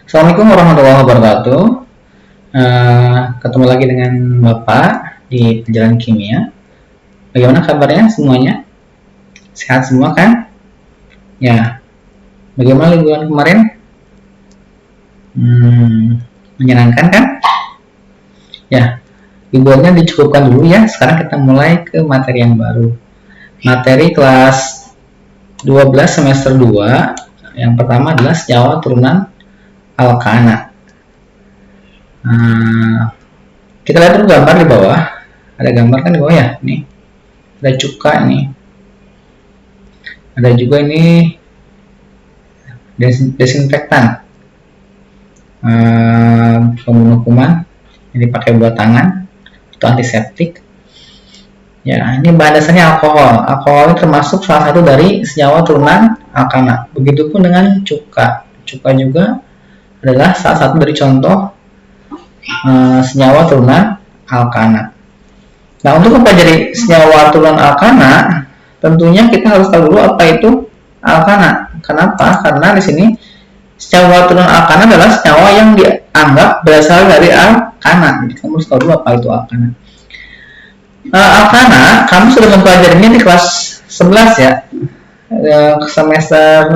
Assalamualaikum warahmatullahi wabarakatuh. Ketemu lagi dengan Bapak di pelajaran kimia. Bagaimana kabarnya semuanya? Sehat semua kan? Ya. Bagaimana liburan kemarin? Menyenangkan kan? Ya. Liburannya dicukupkan dulu ya. Sekarang kita mulai ke materi yang baru. Materi kelas 12 semester 2. Yang pertama adalah senyawa turunan alkana. Kita lihat dulu gambar di bawah. Ada gambar kan di bawah ya? Nih, ada cuka ini. Ada juga ini desinfektan, pembunuh kuman. Ini pakai buat tangan, itu antiseptik. Ya, ini bahan dasarnya alkohol. Alkohol ini termasuk salah satu dari senyawa turunan alkana. Begitupun dengan cuka. Cuka juga adalah salah satu dari contoh senyawa turunan alkana. Nah, untuk mempelajari senyawa turunan alkana, tentunya kita harus tahu dulu apa itu alkana. Kenapa? Karena di sini senyawa turunan alkana adalah senyawa yang dianggap berasal dari alkana. Jadi kamu harus tahu dulu apa itu alkana. Alkana, kamu sudah mempelajarinya di kelas 11 ya, semester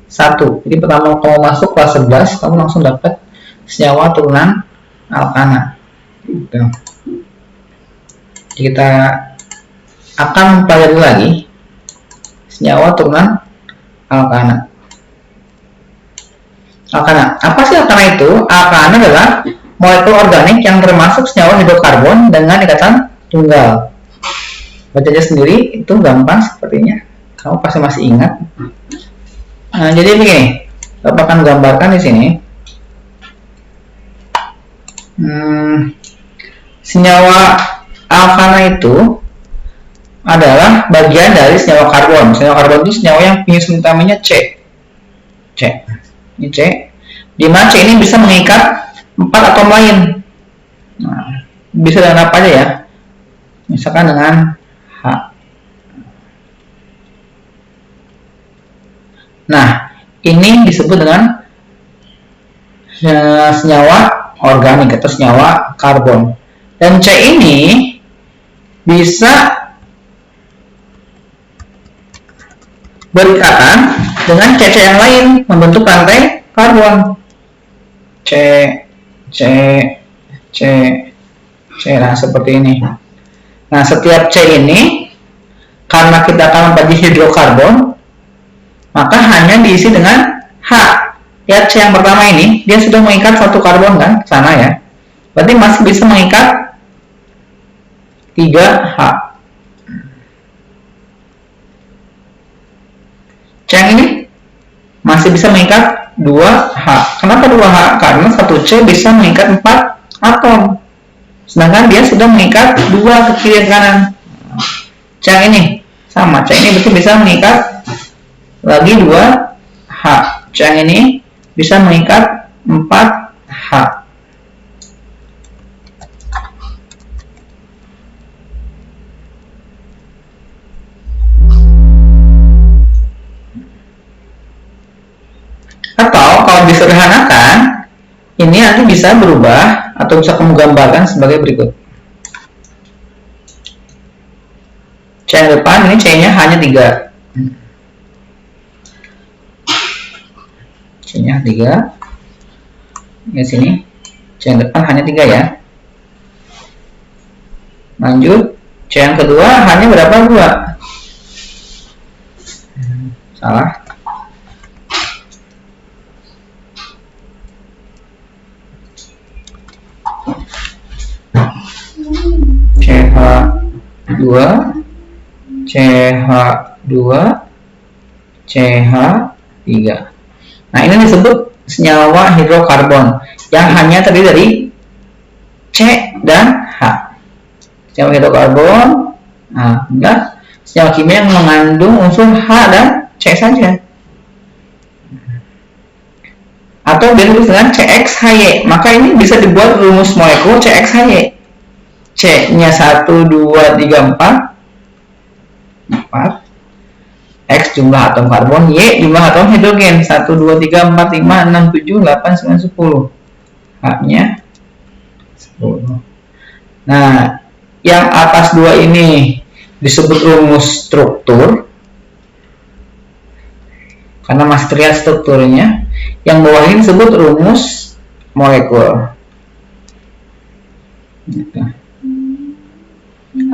1. Jadi pertama kamu masuk kelas 11, kamu langsung dapat senyawa turunan alkana. Gitu. Jadi kita akan mempelajari lagi senyawa turunan alkana. Alkana, apa sih alkana itu? Alkana adalah molekul organik yang termasuk senyawa hidrokarbon dengan ikatan tunggal. Baca aja sendiri, itu gampang sepertinya. Kamu pasti masih ingat. Nah, jadi begini, Bapak akan gambarkan di sini. Senyawa alkana itu adalah bagian dari senyawa karbon. Senyawa karbon itu senyawa yang penyusun utamanya C. Ini C. Di mana C ini bisa mengikat 4 atom lain. Nah, bisa dengan apa aja ya? Misalkan dengan H. Nah, ini disebut dengan senyawa organik atau senyawa karbon. Dan C ini bisa berikatan dengan C yang lain membentuk rantai karbon. C. Nah, seperti ini. Nah, setiap C ini karena kita akan membagi hidrokarbon, maka hanya diisi dengan H. Ya, C yang pertama ini, dia sudah mengikat satu karbon kan, sana ya. Berarti masih bisa mengikat 3H. C yang ini masih bisa mengikat 2H. Kenapa 2H? Karena satu C bisa mengikat 4 atom. Sedangkan dia sudah mengikat 2 ke kiri dan kanan. C yang ini sama, C ini betul bisa mengikat lagi 2H. C yang ini bisa mengikat 4H. Atau kalau disederhanakan, ini nanti bisa berubah atau bisa kamu gambarkan sebagai berikut. C yang depan ini C-nya hanya 3. C-nya 3. Di sini C yang depan hanya 3 ya. Lanjut, C yang kedua hanya berapa? 2. Salah. CH2, CH2, CH3. Nah, ini disebut senyawa hidrokarbon yang hanya terdiri dari C dan H. Senyawa hidrokarbon, nah, senyawa kimia yang mengandung unsur H dan C saja. Atau disebut dengan CXHY. Maka ini bisa dibuat rumus molekul CXHY. C-nya 1, 2, 3, 4. X jumlah atom karbon, Y jumlah atom hidrogen. 1, 2, 3, 4, 5, 6, 7, 8, 9, 10. H-nya 10. Nah, yang atas dua ini disebut rumus struktur karena masih terlihat strukturnya. Yang bawah ini disebut rumus molekul. Gitu.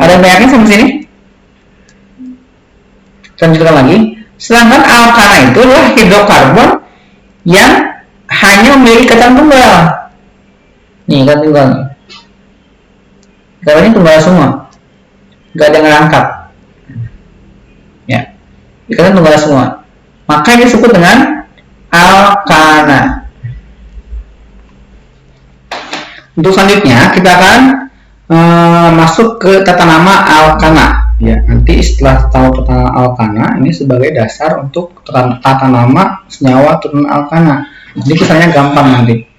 Ada banyak sampai sini? Lanjutkan lagi. Sedangkan alkana itu adalah hidrokarbon yang hanya memiliki ikatan tunggal. Nih, ikatan tunggal. Ikatannya tunggal semua. Gak ada yang ngerangkap. Ya. Ikatan tunggal semua. Maka disebut dengan alkana. Untuk selanjutnya kita akan masuk ke tata nama alkana. Ya, nanti setelah tahu tata nama alkana, ini sebagai dasar untuk tata nama senyawa turunan alkana. Jadi kesannya gampang nanti.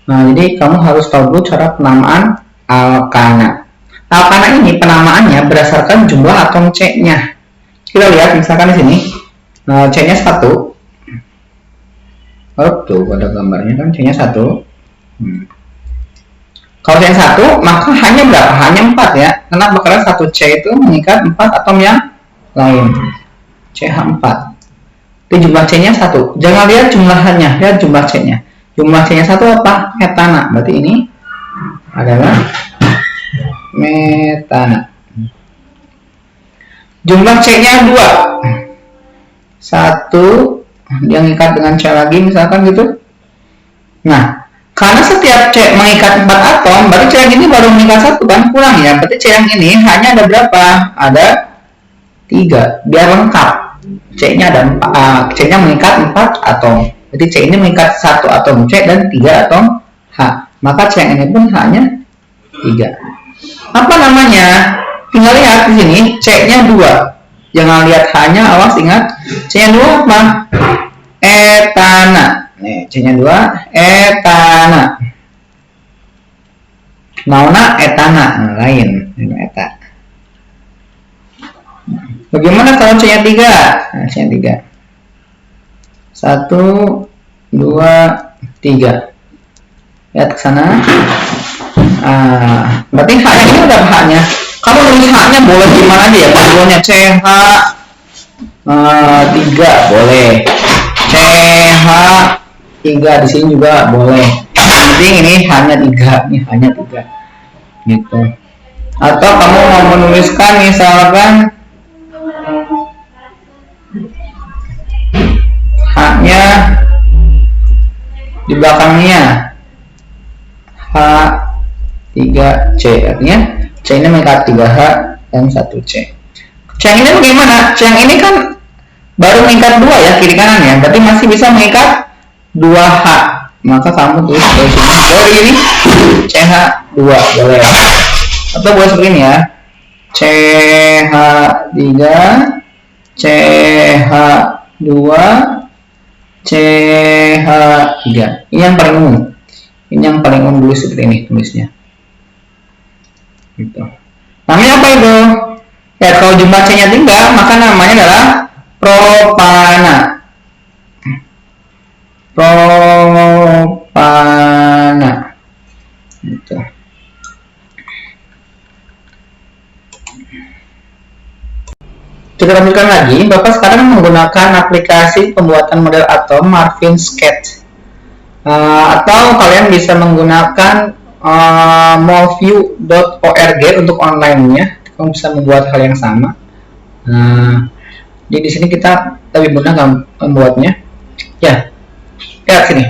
Nah, jadi kamu harus tahu dulu cara penamaan alkana. Alkana ini penamaannya berdasarkan jumlah atom C-nya. Kita lihat misalkan di sini, C-nya 1. Oh, tuh ada gambarnya kan, C-nya 1. Kalau C-nya 1, maka hanya berapa? Hanya 4 ya. Kenapa? Karena 1 C itu mengikat 4 atom yang lain. CH4. Itu jumlah C-nya 1. Jangan lihat jumlahannya, lihat jumlah C-nya. Jumlah C-nya 1 apa? Metana. Berarti ini adalah metana. Jumlah C-nya 2. 1 yang ikat dengan C lagi misalkan gitu. Nah, karena setiap C mengikat 4 atom, berarti C yang ini baru mengikat 1 kan, kurang ya. Berarti C yang ini hanya ada berapa? Ada 3. Biar lengkap. C-nya ada 4, C-nya mengikat 4 atom. Jadi C ini mengikat 1 atom C dan 3 atom H. Maka C yang ini pun hanya 3. Apa namanya? Tinggal lihat di sini, C-nya 2. Jangan lihat H-nya, awas ingat. C-nya 2 apa? Etana. Nih, C-nya 2, etana. Naona etana, lain. Ini eta. Bagaimana kalau C-nya 3? Nah, C-nya 3. 1, 2, 3. Lihat ke sana. Berarti H-nya ini udah H-nya. Kamu nulis H-nya boleh gimana aja ya? Panggilannya CH 3 boleh. CH 3 di sini juga boleh. Penting ini hanya 3, ini hanya 3. Gitu. Atau kamu mau menuliskan misalkan H-nya di belakangnya H3C, artinya C ini mengikat 3H dan 1C. C yang ini bagaimana? C yang ini kan baru mengikat 2 ya, kiri kanan ya, berarti masih bisa mengikat 2H. Maka kamu tulis dari sini, boleh ini CH2 boleh. Atau boleh seperti ini ya, CH3, CH2, CH3. Ini yang paling umum. Ini yang paling umum dulu seperti ini tulisnya. Gitu. Namanya apa itu? Ya kalau jumlah C-nya 3, maka namanya adalah propana. Propana. Gitu. Kita lanjutkan lagi. Bapak sekarang menggunakan aplikasi pembuatan model atom Marvin Sketch. Atau kalian bisa menggunakan molview.org untuk online-nya. Kamu bisa membuat hal yang sama. Jadi di sini kita lebih mudah membuatnya. Ya, lihat sini.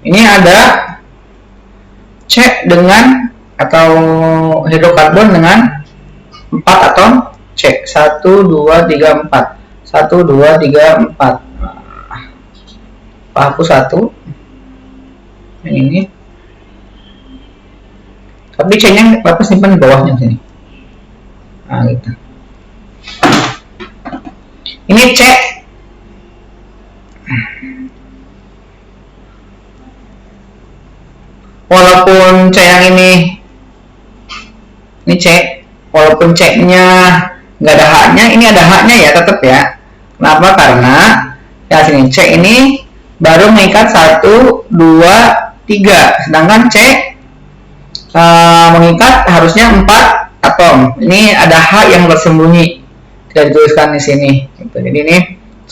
Ini ada C dengan atau hidrokarbon dengan 4 atom C. 1, 2, 3, 4. 1, 2, 3, 4. Hapus 1. Yang ini. Tapi C-nya Bapak simpan di bawahnya sini. Nah, gitu. Ini C. Walaupun C yang ini Ini C, walaupun C-nya nggak ada H-nya, ini ada H-nya ya tetap ya. Kenapa? Karena ya sini C ini baru mengikat 1, 2, 3, sedangkan C mengikat harusnya 4 atom. Ini ada H yang bersembunyi, tidak dituliskan di sini. Gitu. Jadi ini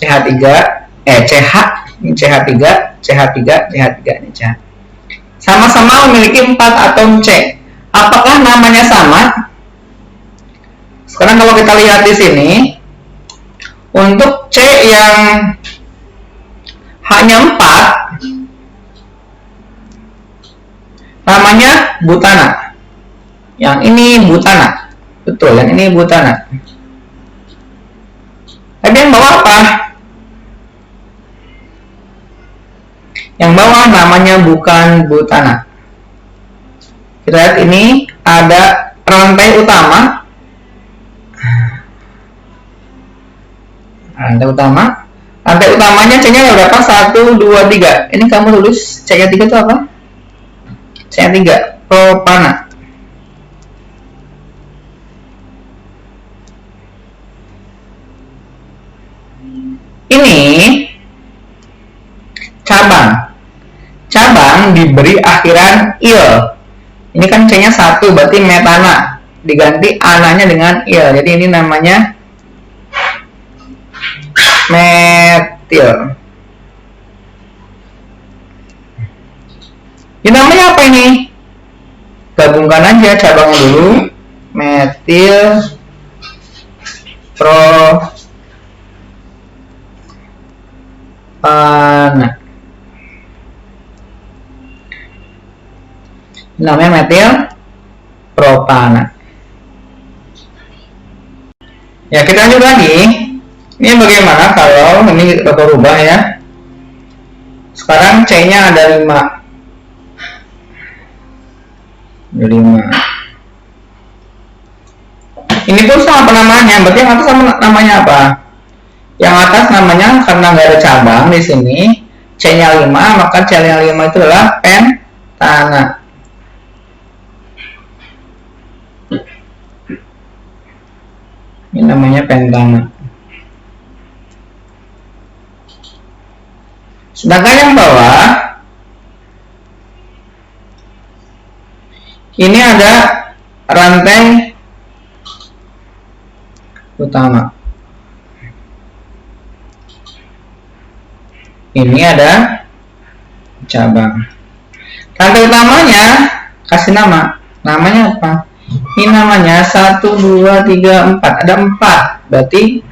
CH3, CH, ini CH3, CH3, CH3, ini CH. Sama-sama memiliki 4 atom C. Apakah namanya sama? Sekarang kalau kita lihat di sini, untuk C yang H-nya 4, namanya butana. Yang ini butana. Betul, yang ini butana. Tapi yang bawah apa? Yang bawah namanya bukan butana. Kita lihat ini ada rantai utama. Rantai utamanya C-nya ada berapa? 1, 2, 3. Ini kamu tulis C-nya 3 itu apa? C-nya 3, propana. Ini cabang diberi akhiran il. Ini kan C-nya 1, berarti metana. Diganti ananya dengan il. Jadi ini namanya metil. Ini namanya apa ini? Gabungkan aja cabangnya dulu. Metil propana. Namanya metil propana. Ya, kita lanjut lagi. Ini bagaimana kalau ini kita berubah ya. Sekarang C-nya ada 5. Ini pun sama namanya. Berarti yang atas sama namanya apa? Yang atas namanya karena nggak ada cabang di sini. C-nya 5, maka C-nya 5 itu adalah pentana. Ini namanya pentana. Sedangkan yang bawah ini ada rantai utama. Ini ada cabang. Rantai utamanya kasih nama. Namanya apa? Ini namanya 1, 2, 3, 4. Ada 4. Berarti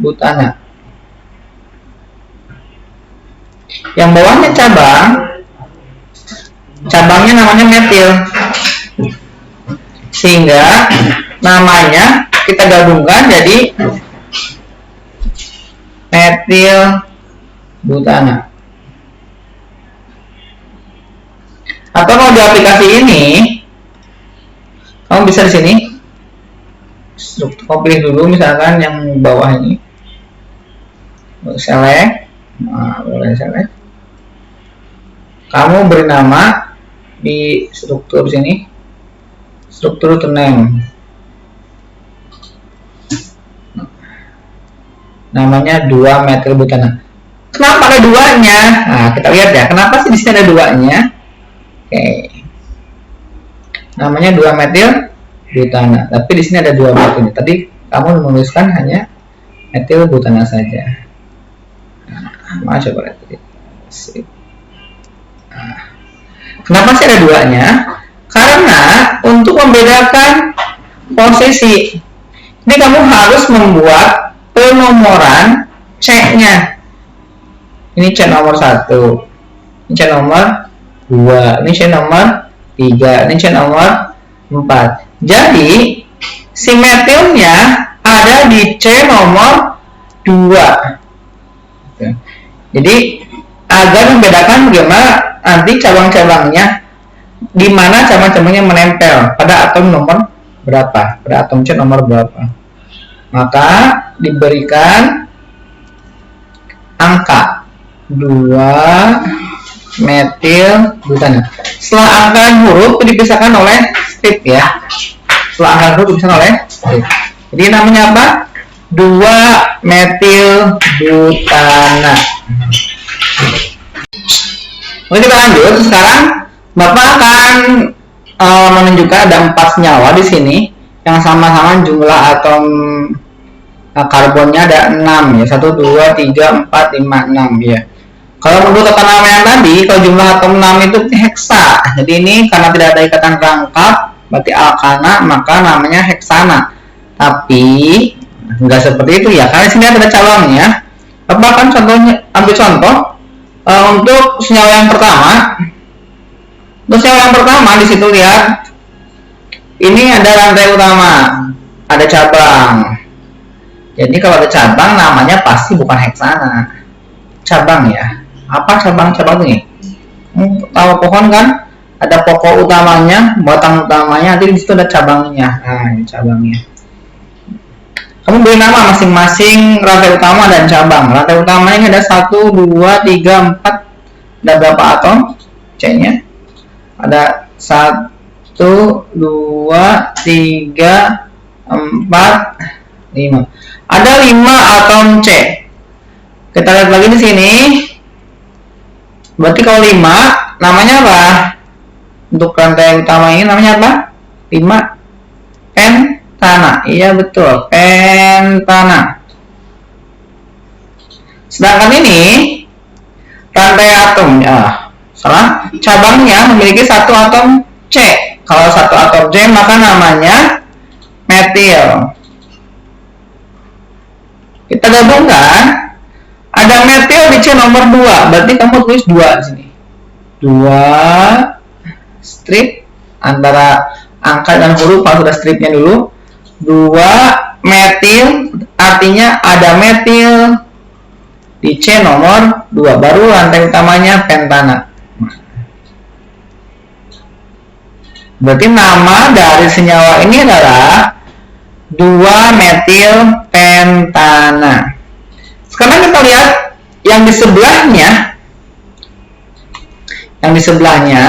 butana. Yang bawahnya cabangnya namanya metil, sehingga namanya kita gabungkan jadi metil butana. Atau kalau di aplikasi ini kamu bisa di sini struktur, pilih dulu misalkan yang bawah ini, select, boleh select. Kamu beri nama di struktur sini, struktur to name, namanya 2 metil butana. Kenapa ada 2-nya? Nah, kita lihat ya, kenapa sih di sini ada 2-nya? Oke, namanya 2 metil butana, tapi di sini ada 2 metil. Tadi kamu menuliskan hanya metil butana saja. Nah, coba lihat tadi. Kenapa sih ada 2-nya? Karena untuk membedakan posisi, ini kamu harus membuat penomoran C-nya. Ini C nomor 1, ini C nomor 2, ini C nomor 3, ini C nomor 4. Jadi si metilnya ada di C nomor 2. Jadi agar membedakan bagaimana nanti cabang-cabangnya, di mana cabang-cabangnya menempel pada atom nomor berapa, pada atom C nomor berapa. Maka diberikan angka 2 metil butana. Setelah angka huruf dipisahkan oleh strip ya. setelah angka 2 bisa 0 ya. Oke. Jadi namanya apa? 2 metil butana. Oke, kita lanjut. Sekarang Bapak akan menunjukkan ada 4 senyawa di sini yang sama-sama jumlah atom karbonnya ada 6 ya. 1 2 3 4 5 6 ya. Kalau menurut tata nama yang tadi, kalau jumlah atom 6 itu heksa. Jadi ini karena tidak ada ikatan rangkap, berarti alkana, maka namanya heksana. Tapi enggak seperti itu ya, karena di sini ada cabangnya. Bapak kan contohnya, ambil contoh untuk senyawa yang pertama. Untuk senyawa yang pertama di situ lihat, ini ada rantai utama, ada cabang. Jadi kalau ada cabang namanya pasti bukan heksana, cabang ya. Apa cabang-cabang ini? Tahu pohon kan? Ada pokok utamanya, batang utamanya, nanti di situ ada cabangnya. Nah, ini cabangnya. Kamu beri nama masing-masing rantai utama dan cabang. Rantai utamanya ini ada 1, 2, 3, 4. Ada berapa atom? C-nya? Ada 1, 2, 3, 4, 5. Ada 5 atom C. Kita lihat lagi di sini. Berarti kalau 5 namanya apa? Untuk rantai utama ini namanya apa? 5 pentana. Iya betul, pentana. Sedangkan ini rantai atom salah, cabangnya memiliki 1 atom C. Kalau 1 atom C maka namanya metil. Kita gabungkan. Ada metil di C nomor 2, berarti kamu tulis 2 di sini. 2 strip antara angka dan huruf, kalau sudah stripnya dulu. 2 metil, artinya ada metil di C nomor 2, baru rantai utamanya pentana. Berarti nama dari senyawa ini adalah 2 metil pentana. Sekarang kita lihat yang di sebelahnya. Yang di sebelahnya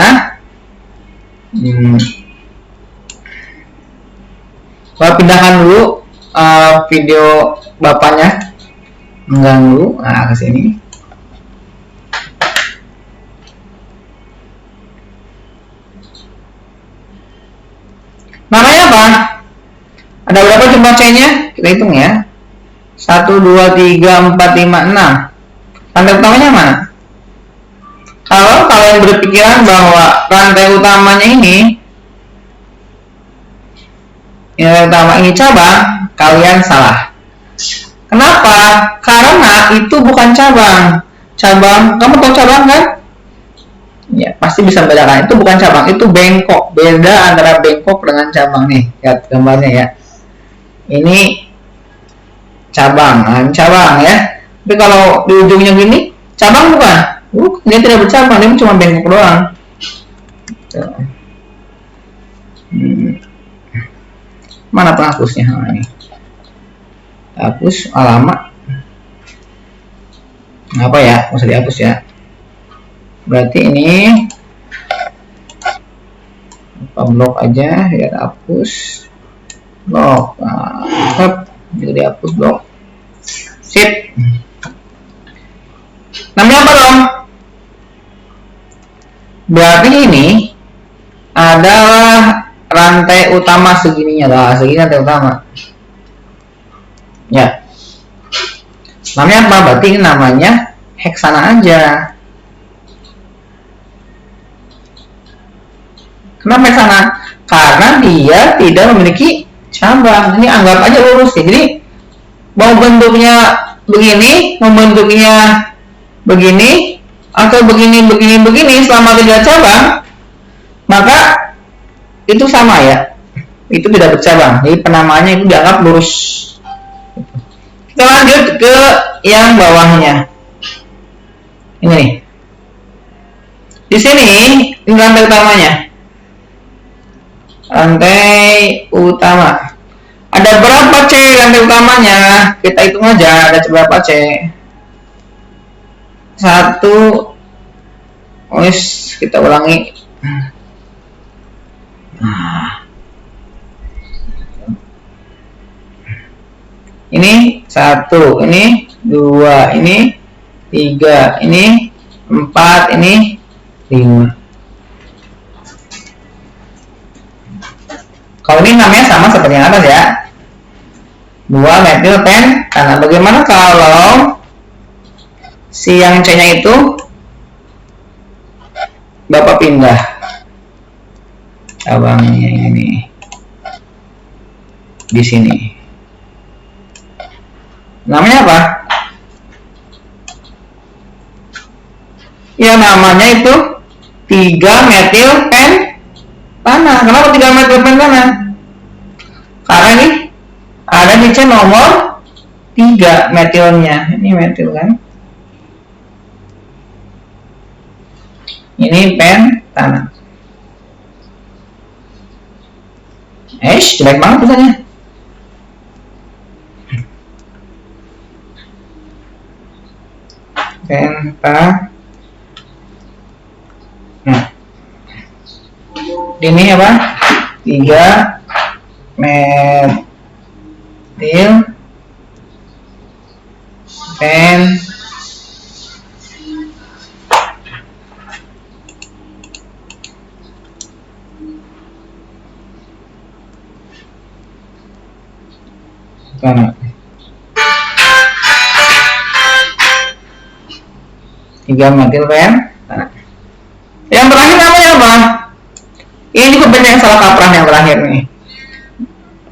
Bapak pindahkan dulu video bapaknya, mengganggu. Nah, ke sini. Namanya apa? Ada berapa jumlah C-nya? Kita hitung ya. 1, 2, 3, 4, 5, 6. Rantai utamanya mana? Kalau kalian berpikiran bahwa rantai utamanya ini utama ini cabang, kalian salah. Kenapa? Karena itu bukan cabang. Cabang, kamu tahu cabang kan? Ya, pasti bisa bedakan. Itu bukan cabang, itu bengkok. Beda antara bengkok dengan cabang nih. Lihat gambarnya ya. Ini cabang, cabang ya. Tapi kalau di ujungnya gini, cabang bukan. Dia tidak bercabang, dia cuma bengkok doang. Mana penghapusnya? Nah, ini. Hapus alamat. Apa ya? Nggak usah dihapus ya. Berarti ini blok aja ya, hapus blok. Nah, juga dihapus blok. Sip. Namanya apa dong? Berarti ini adalah rantai utama segininya lah, segini rantai utama. Ya. Namanya apa? Berarti ini namanya heksana aja. Kenapa heksana? Karena dia tidak memiliki cabang. Ini anggap aja lurus ya. Jadi mau bentuknya begini, mau bentuknya begini, atau begini, selama tidak cabang, maka itu sama ya. Itu tidak bercabang. Jadi penamaannya itu dianggap lurus. Kita lanjut ke yang bawahnya. Ini nih. Di sini ini rantai utamanya. Rantai utama. Ada berapa C rantai utamanya? Kita hitung aja ada berapa C. 1. Kita ulangi. Ini 1, ini 2, ini 3, ini 4, ini 5. Kalau ini namanya sama seperti yang atas ya. 2 metil pentana. Bagaimana kalau si yang C-nya itu Bapak pindah cabangnya ini di sini. Namanya apa? Ya namanya itu 3 metil pentana. Kenapa 3 metil pentana? Karena ini ada di C nomor 3 metilnya. Ini metil kan? Ini pentana. Jelek banget tulisannya. Penta. Nah. Ini apa? 3 metil pentana. Tiga metil pentana. Yang terakhir namanya apa? Ini juga banyak yang salah kaprah yang terakhir nih.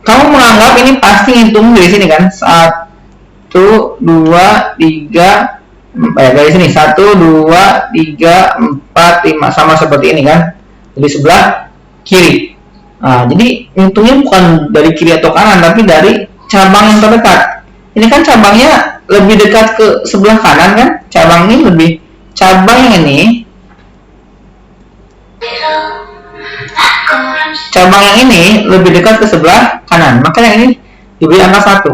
Kamu menganggap ini pasti hitung dari sini kan? 1, 2, 3, dari sini 1, 2, 3, 4, 5 sama seperti ini kan? Jadi sebelah kiri. Nah, jadi hitungnya bukan dari kiri atau kanan, tapi dari cabang yang terdekat. Ini kan cabangnya lebih dekat ke sebelah kanan kan? Cabang ini lebih, cabang yang ini, cabang yang ini lebih dekat ke sebelah kanan. Maka yang ini diberi angka 1.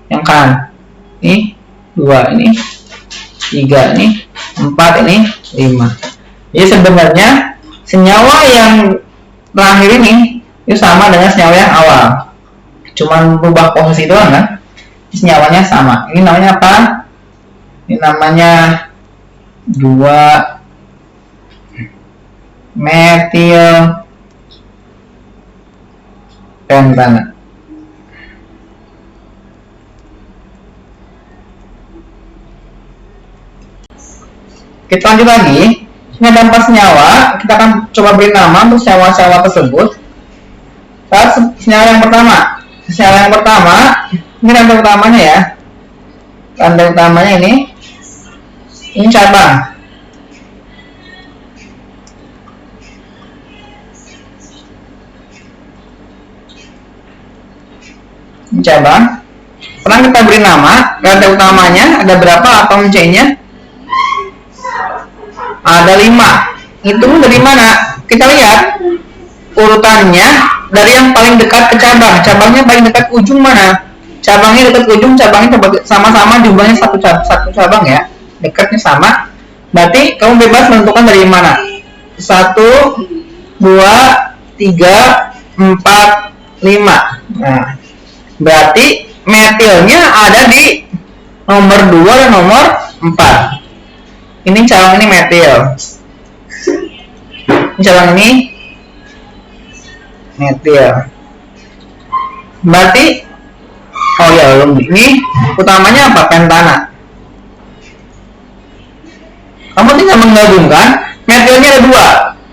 Yang kanan. Ini 2, ini 3, ini 4, ini 5. Jadi sebenarnya senyawa yang terakhir ini itu sama dengan senyawa yang awal. Cuman berubah posisi doang kan? Senyawanya sama. Ini namanya apa? Ini namanya 2 metil pentana. Kita lanjut lagi. Ini ada 4 senyawa. Kita akan coba beri nama untuk senyawa-senyawa tersebut. Senyawa yang pertama. Senyawa yang pertama, ini rantai utamanya ya. Rantai utamanya ini cabang. Ini cabang. Sekarang kita beri nama. Rantai utamanya ada berapa atom C-nya? Ada 5. Hitung dari mana? Kita lihat urutannya dari yang paling dekat ke cabang. Cabangnya paling dekat ke ujung mana? Cabangnya dekat ke ujung, cabangnya sama-sama jumlahnya satu cabang ya. Dekatnya sama. Berarti kamu bebas menentukan dari mana? 1, 2, 3, 4, 5. Nah, berarti metilnya ada di nomor 2 dan nomor 4. Ini cabang ini metil. Ini cabang ini metil. Berarti oh ya belum. Ini utamanya apa? Pentana. Kamu tinggal menggabungkan. Metilnya ada 2.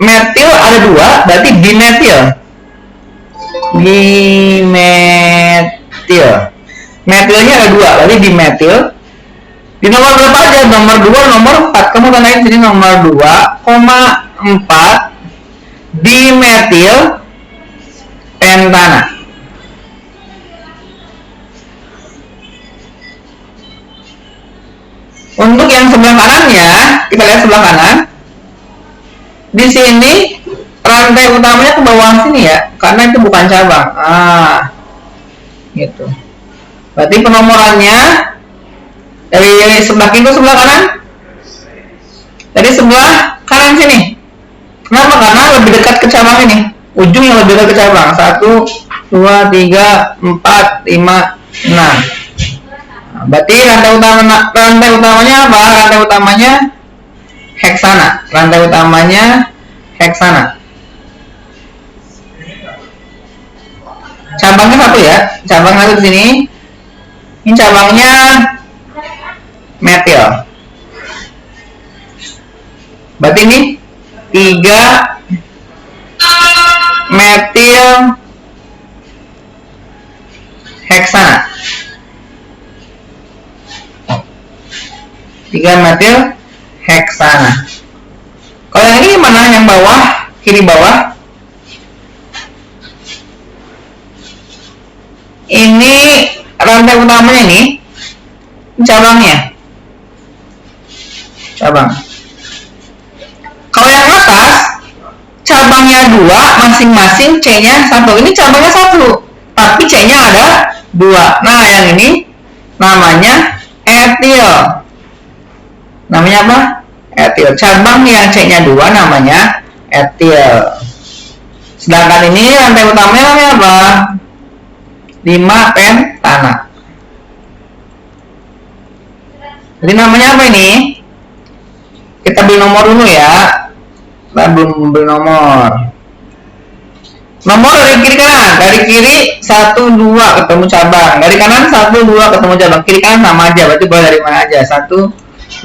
Metil ada 2, berarti dimetil. Dimetil. Metilnya ada 2, berarti dimetil. Di nomor berapa aja? Nomor 2, nomor 4. Kamu tandain sini nomor 2,4 dimetil pentana. Untuk yang sebelah kanannya, kita lihat sebelah kanan. Di sini rantai utamanya ke bawah sini ya, karena itu bukan cabang. Gitu. Berarti penomorannya dari sebelah kiri ke sebelah kanan, dari sebelah kanan sini. Kenapa? Karena lebih dekat ke cabang ini, ujung yang lebih dekat ke cabang. 1, 2, 3, 4, 5, Nah, berarti rantai utamanya apa? Rantai utamanya heksana. Rantai utamanya heksana. Cabangnya satu ya. Cabang satu di sini. Ini cabangnya metil. Berarti ini 3 metil heksana. 3 metil heksana. Kalau yang ini mana? Yang bawah, kiri bawah. Ini rantai utamanya ini cabangnya. Cabang. Kalau yang atas cabangnya 2, masing-masing C-nya 1. Ini cabangnya 1, tapi C-nya ada 2. Nah, yang ini namanya etil. Namanya apa? Etil. Cabang yang C-nya 2 namanya etil. Sedangkan ini rantai utamanya namanya apa? 5 pentana. Jadi namanya apa ini? Kita beli nomor dulu ya. Kita belum beli nomor. Nomor dari kiri kanan. Dari kiri 1, 2 ketemu cabang. Dari kanan 1, 2 ketemu cabang. Kiri kanan sama aja. Berarti boleh dari mana aja. 1,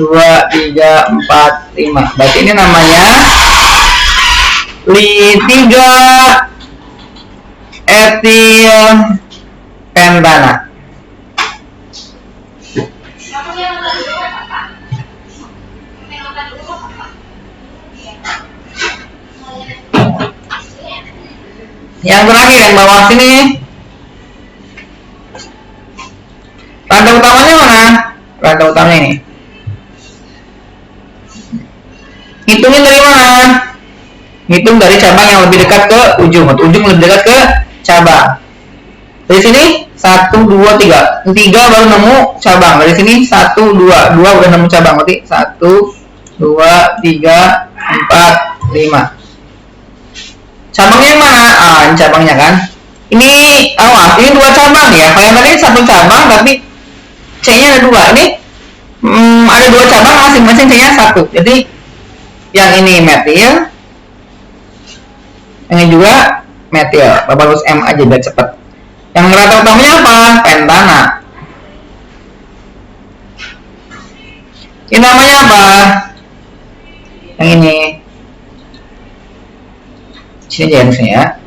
2, 3, 4, 5. Berarti ini namanya 3 etil pentana. Yang terakhir yang bawah sini, rantai utamanya mana? Rantai utamanya ini. Hitungin dari mana? Hitung dari cabang yang lebih dekat ke ujung. Ujung lebih dekat ke cabang. Dari sini 1, 2, 3. 3 baru nemu cabang. Dari sini 1, 2. 2 udah nemu cabang. Berarti 1, 2, 3, 4, 5. Cabangnya yang mana? Ah, ini cabangnya kan. Ini awas, ini 2 cabang ya. Kalau yang tadi 1 cabang tapi C-nya ada 2. Ini ada 2 cabang, masing-masing C-nya 1. Jadi yang ini metil, yang ini juga metil. Bapak harus M aja biar cepet. Yang rantai utamanya apa? Pentana. Ini namanya apa? Yang ini. Sini aja harusnya ya.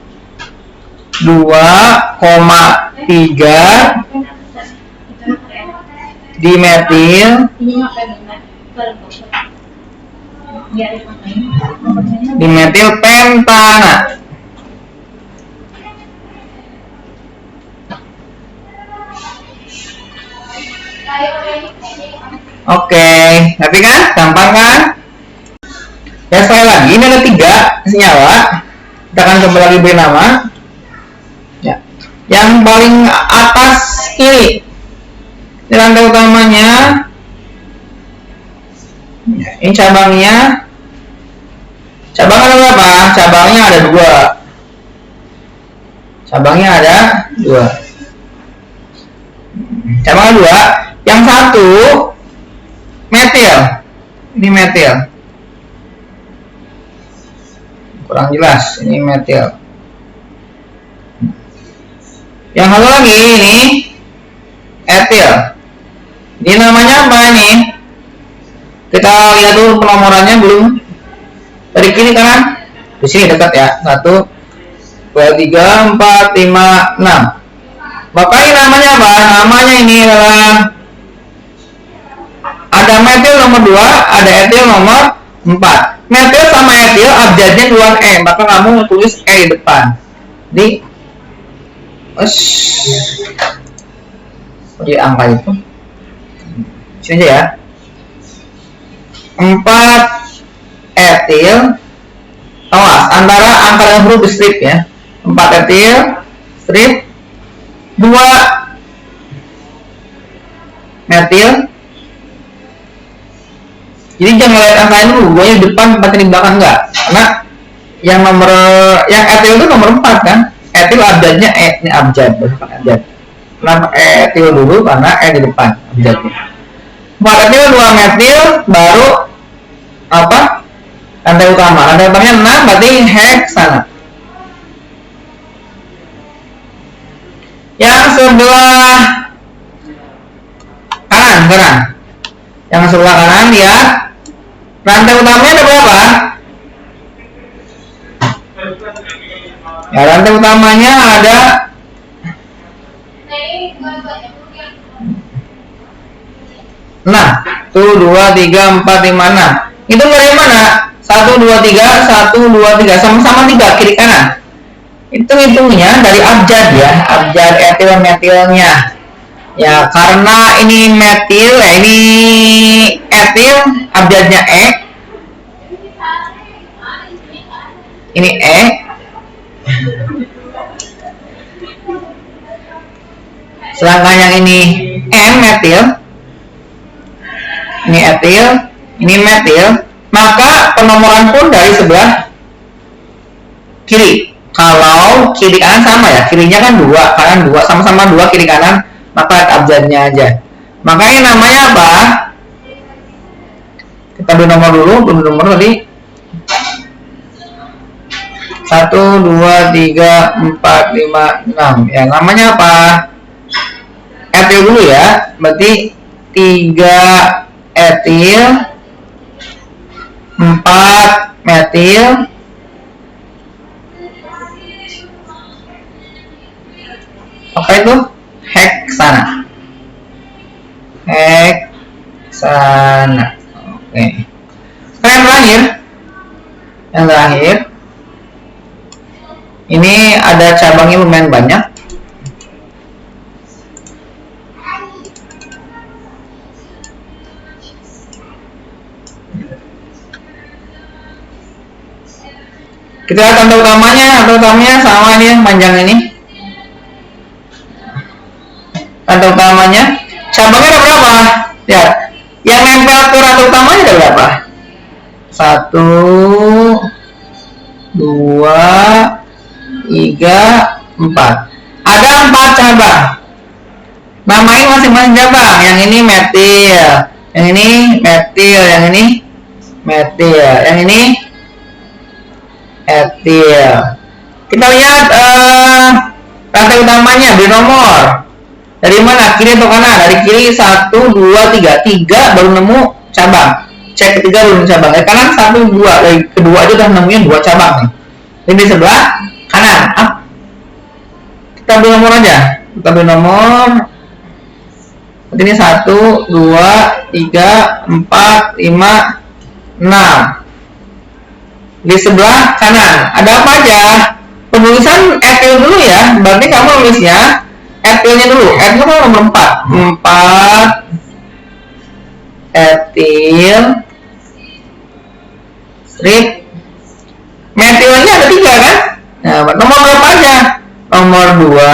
2,3 dimetil pentana. Oke, tapi kan gampang kan? Ya sekali lagi ini ada 3 senyawa. Kita akan coba lagi beri nama. Ya, yang paling atas kiri ini rantai utamanya. Ya, ini cabangnya. Cabangnya ada berapa? Cabangnya ada 2. Cabangnya ada 2. Cabangnya 2. Yang satu metil. Ini metil. Kurang jelas. Ini metil. Yang satu lagi ini etil. Ini namanya apa ini? Kita lihat dulu penomorannya belum. Dari kiri kanan. Di sini dekat ya. 1, 2, 3, 4, 5, 6. Maka ini namanya apa? Namanya ini adalah ada metil nomor 2, ada etil nomor 4. Metil sama etil abjadnya duluan E, maka kamu tulis E di depan. Jadi jadi angka itu sini aja ya. 4 etil, awas antara angka dan huruf di strip ya. 4 etil strip, 2 metil. Jadi jangan lihat angka ini dulu, 2 nya di depan, 4 di belakang enggak. Karena yang nomor yang etil itu nomor 4 kan. Etil abjadnya E, ini abjad, abjad. Kenapa etil dulu? Karena di depan abjadnya. 4 etil 2 metil baru apa? Rantai utama. Rantai utamanya 6 berarti heksana. Yang sebelah kanan sekarang. Yang sebelah kanan lihat rantai utamanya ada berapa? Ya, rantai utamanya ada 6. 1, 2, 3, 4, 5, 6. Itu dari mana? 1, 2, 3, 1, 2, 3. Sama-sama 3 kiri kanan. Itu hitungnya dari abjad ya. Abjad etil metilnya. Ya, karena ini metil, ya ini etil, abjadnya E. Ini E. Sedangkan yang ini M metil. Ini etil, ini metil. Maka penomoran pun dari sebelah kiri. Kalau kiri kanan sama ya, kirinya kan 2, kanan 2, sama-sama 2 kiri kanan, maka abjadnya aja. Makanya namanya apa? Kita beri nomor dulu, beri nomor tadi 1, 2, 3, 4, 5, 6. Ya, namanya apa? Etil dulu ya, berarti 3 etil, 4 metil, apa itu? Heksana. Heksana. Oke. Sekarang yang terakhir, ini ada cabangnya lumayan banyak. Kita lihat tanda utamanya sama ini yang panjang ini. Tanda utamanya, cabangnya ada berapa? Lihat, yang nempel ke tanda utamanya ada berapa? 1, 2, 3, 4. Ada 4 cabang. Namain masing-masing cabang. Yang ini metil, yang ini metil, yang ini metil, yang ini etil. Kita lihat rantai utamanya di nomor. Dari mana? Kiri atau kanan? Dari kiri 1, 2, 3. 3 baru nemu cabang. Cek ketiga baru nemu cabang. Dari kanan 1, 2. Dari kedua aja udah nemuin 2 cabang nih. Ini di sebelah kanan. Kita beri nomor aja. Kita beri nomor. Ini 1, 2, 3, 4, 5, 6. Di sebelah kanan ada apa aja? Penulisan etil dulu ya. Berarti kamu nulisnya etilnya dulu. Etil kan nomor 4. 4 etil strip. Metilnya ada 3 kan? Nah, nomor berapa aja? Nomor 2,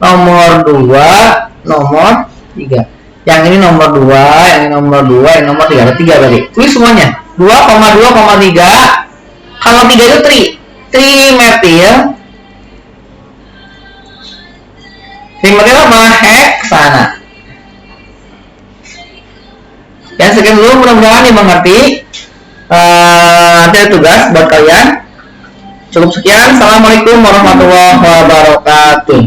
nomor 2, nomor 3. Yang ini nomor 2, yang ini nomor 2, yang nomor 3. Ada 3 tadi. Tulis semuanya. 2,2,3. Kalau 3 itu trimetil. Trimetil apa? Heksana. Ya, sekian dulu, mudah-mudahan dimengerti. Nanti ada tugas buat kalian. Cukup sekian. Assalamualaikum warahmatullahi wabarakatuh.